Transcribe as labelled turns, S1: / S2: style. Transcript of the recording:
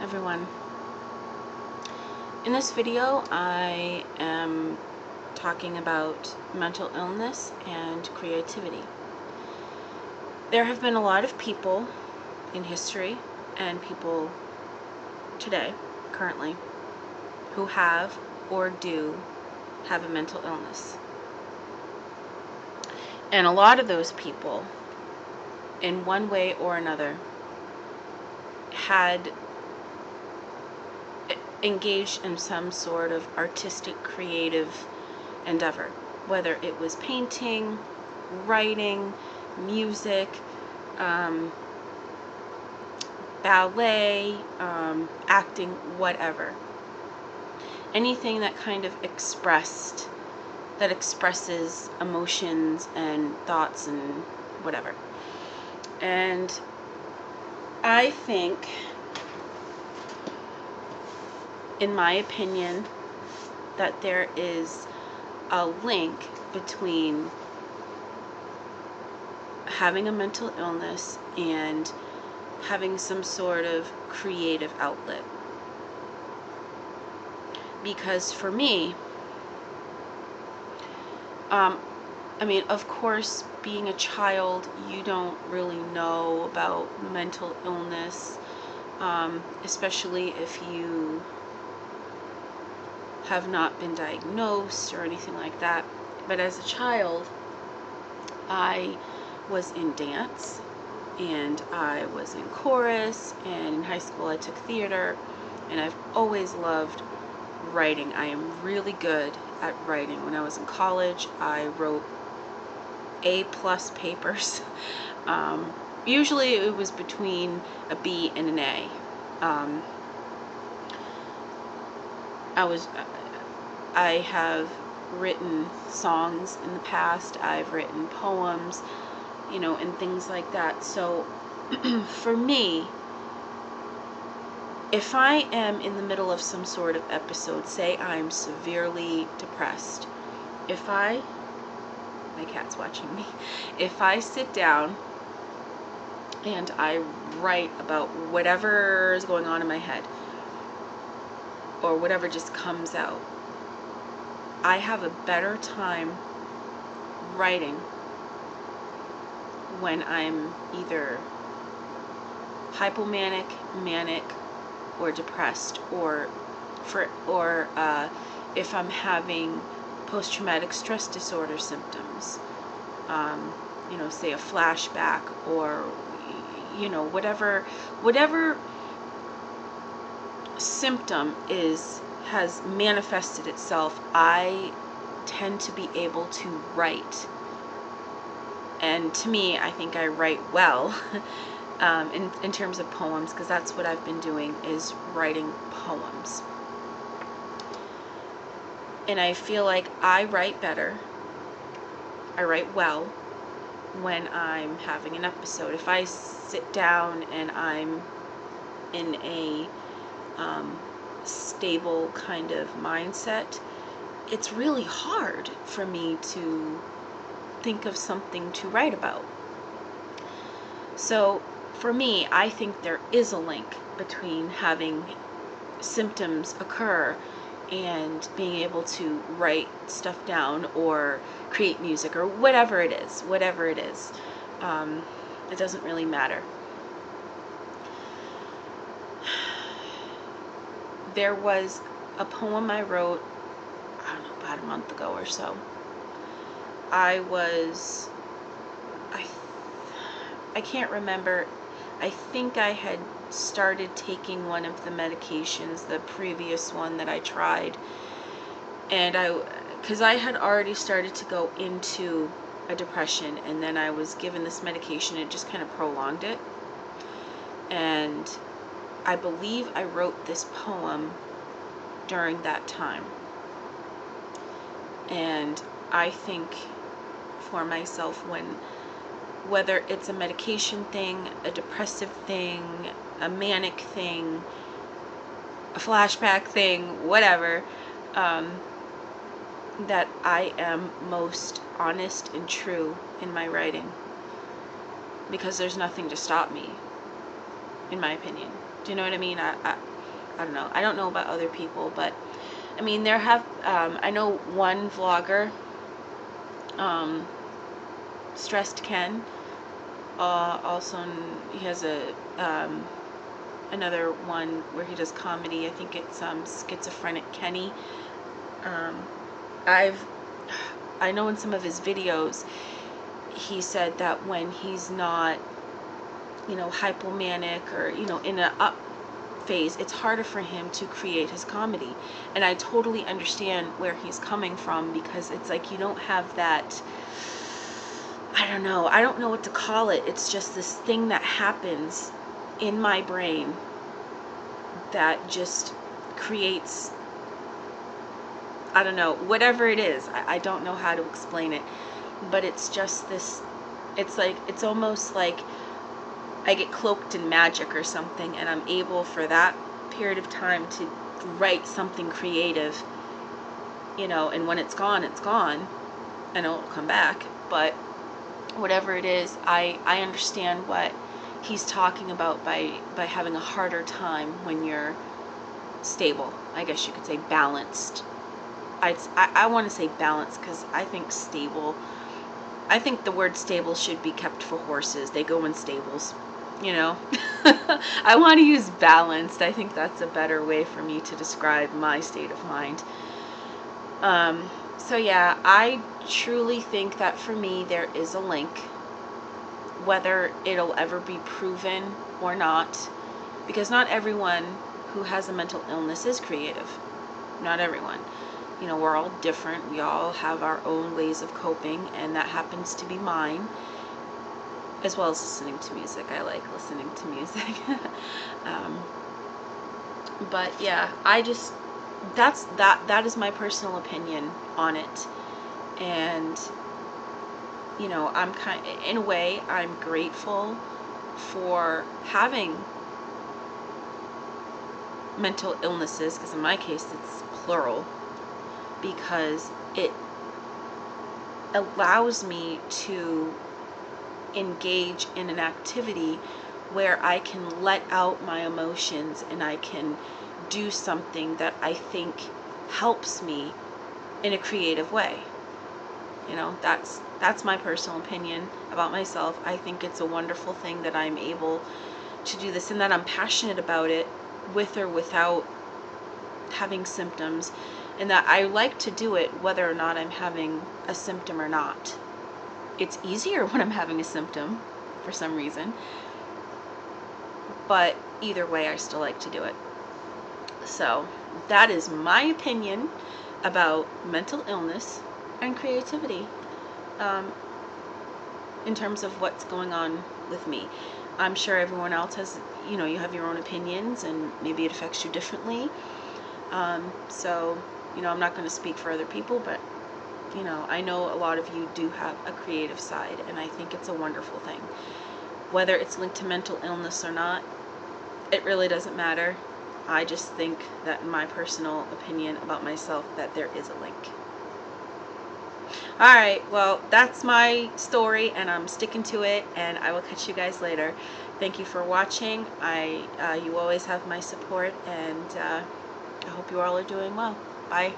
S1: everyone. In this video, I am talking about mental illness and creativity. There have been a lot of people in history and people today, currently, who have or do have a mental illness. And a lot of those people, in one way or another, had engaged in some sort of artistic, creative endeavor, whether it was painting, writing, music, ballet, acting, whatever. Anything that kind of expresses emotions and thoughts and whatever. And I think, in my opinion, that there is a link between having a mental illness and having some sort of creative outlet. Because for me, of course, being a child, you don't really know about mental illness, especially if you have not been diagnosed or anything like that. But as a child, I was in dance, and I was in chorus, and in high school I took theater, and I've always loved writing. I am really good at writing. When I was in college, I wrote A+ papers. Usually it was between a B and an A. I have written songs in the past. I've written poems, and things like that. So for me, if I am in the middle of some sort of episode, say I'm severely depressed, my cat's watching me, if I sit down and I write about whatever is going on in my head, or whatever just comes out, I have a better time writing when I'm either hypomanic, manic, or depressed, or if I'm having post-traumatic stress disorder symptoms, say a flashback, or whatever symptom has manifested itself, I tend to be able to write. And to me, I think I write well in terms of poems, because that's what I've been doing, is writing poems. And I feel like I write better, I write well, when I'm having an episode. If I sit down and I'm in a stable kind of mindset, it's really hard for me to think of something to write about. So for me, I think there is a link between having symptoms occur and being able to write stuff down or create music or whatever it is. It doesn't really matter. There was a poem I wrote, about a month ago or so. I can't remember. I think I had started taking one of the medications, the previous one that I tried, and because I had already started to go into a depression, and then I was given this medication. It just kind of prolonged it, and I believe I wrote this poem during that time. And I think for myself, whether it's a medication thing, a depressive thing, a manic thing, a flashback thing, whatever, that I am most honest and true in my writing, because there's nothing to stop me, in my opinion. Do you know what I mean? I don't know. I don't know about other people, but I mean, there have, I know one vlogger, Stressed Ken, also, he has a, another one where he does comedy. I think it's, Schizophrenic Kenny. Um, I know in some of his videos, he said that when he's not, hypomanic or, in a up phase, it's harder for him to create his comedy. And I totally understand where he's coming from, because it's like you don't have that, I don't know what to call it. It's just this thing that happens in my brain that just creates, I don't know, whatever it is. I don't know how to explain it, but it's just this, it's almost like I get cloaked in magic or something, and I'm able for that period of time to write something creative, and when it's gone, it's gone. I know it'll come back, but whatever it is, I understand what he's talking about by having a harder time when you're stable. I guess you could say balanced. I want to say balanced, because I think stable, I think the word stable should be kept for horses. They go in stables, I want to use balanced. I think that's a better way for me to describe my state of mind. So yeah, I truly think that for me there is a link, whether it'll ever be proven or not, because not everyone who has a mental illness is creative. Not everyone. We're all different. We all have our own ways of coping, and that happens to be mine, as well as listening to music. I like listening to music. But yeah, that is my personal opinion on it. And I'm in a way, I'm grateful for having mental illnesses, because in my case it's plural, because it allows me to engage in an activity where I can let out my emotions, and I can do something that I think helps me in a creative way. That's my personal opinion about myself. I think it's a wonderful thing that I'm able to do this, and that I'm passionate about it, with or without having symptoms, and that I like to do it whether or not I'm having a symptom or not. It's easier when I'm having a symptom for some reason, but either way, I still like to do it. So that is my opinion about mental illness and creativity, in terms of what's going on with me. I'm sure everyone else has, you have your own opinions, and maybe it affects you differently. So, I'm not going to speak for other people, but, I know a lot of you do have a creative side, and I think it's a wonderful thing. Whether it's linked to mental illness or not, it really doesn't matter. I just think that, in my personal opinion about myself, that there is a link. Alright, well, that's my story, and I'm sticking to it, and I will catch you guys later. Thank you for watching. You always have my support, and I hope you all are doing well. Bye.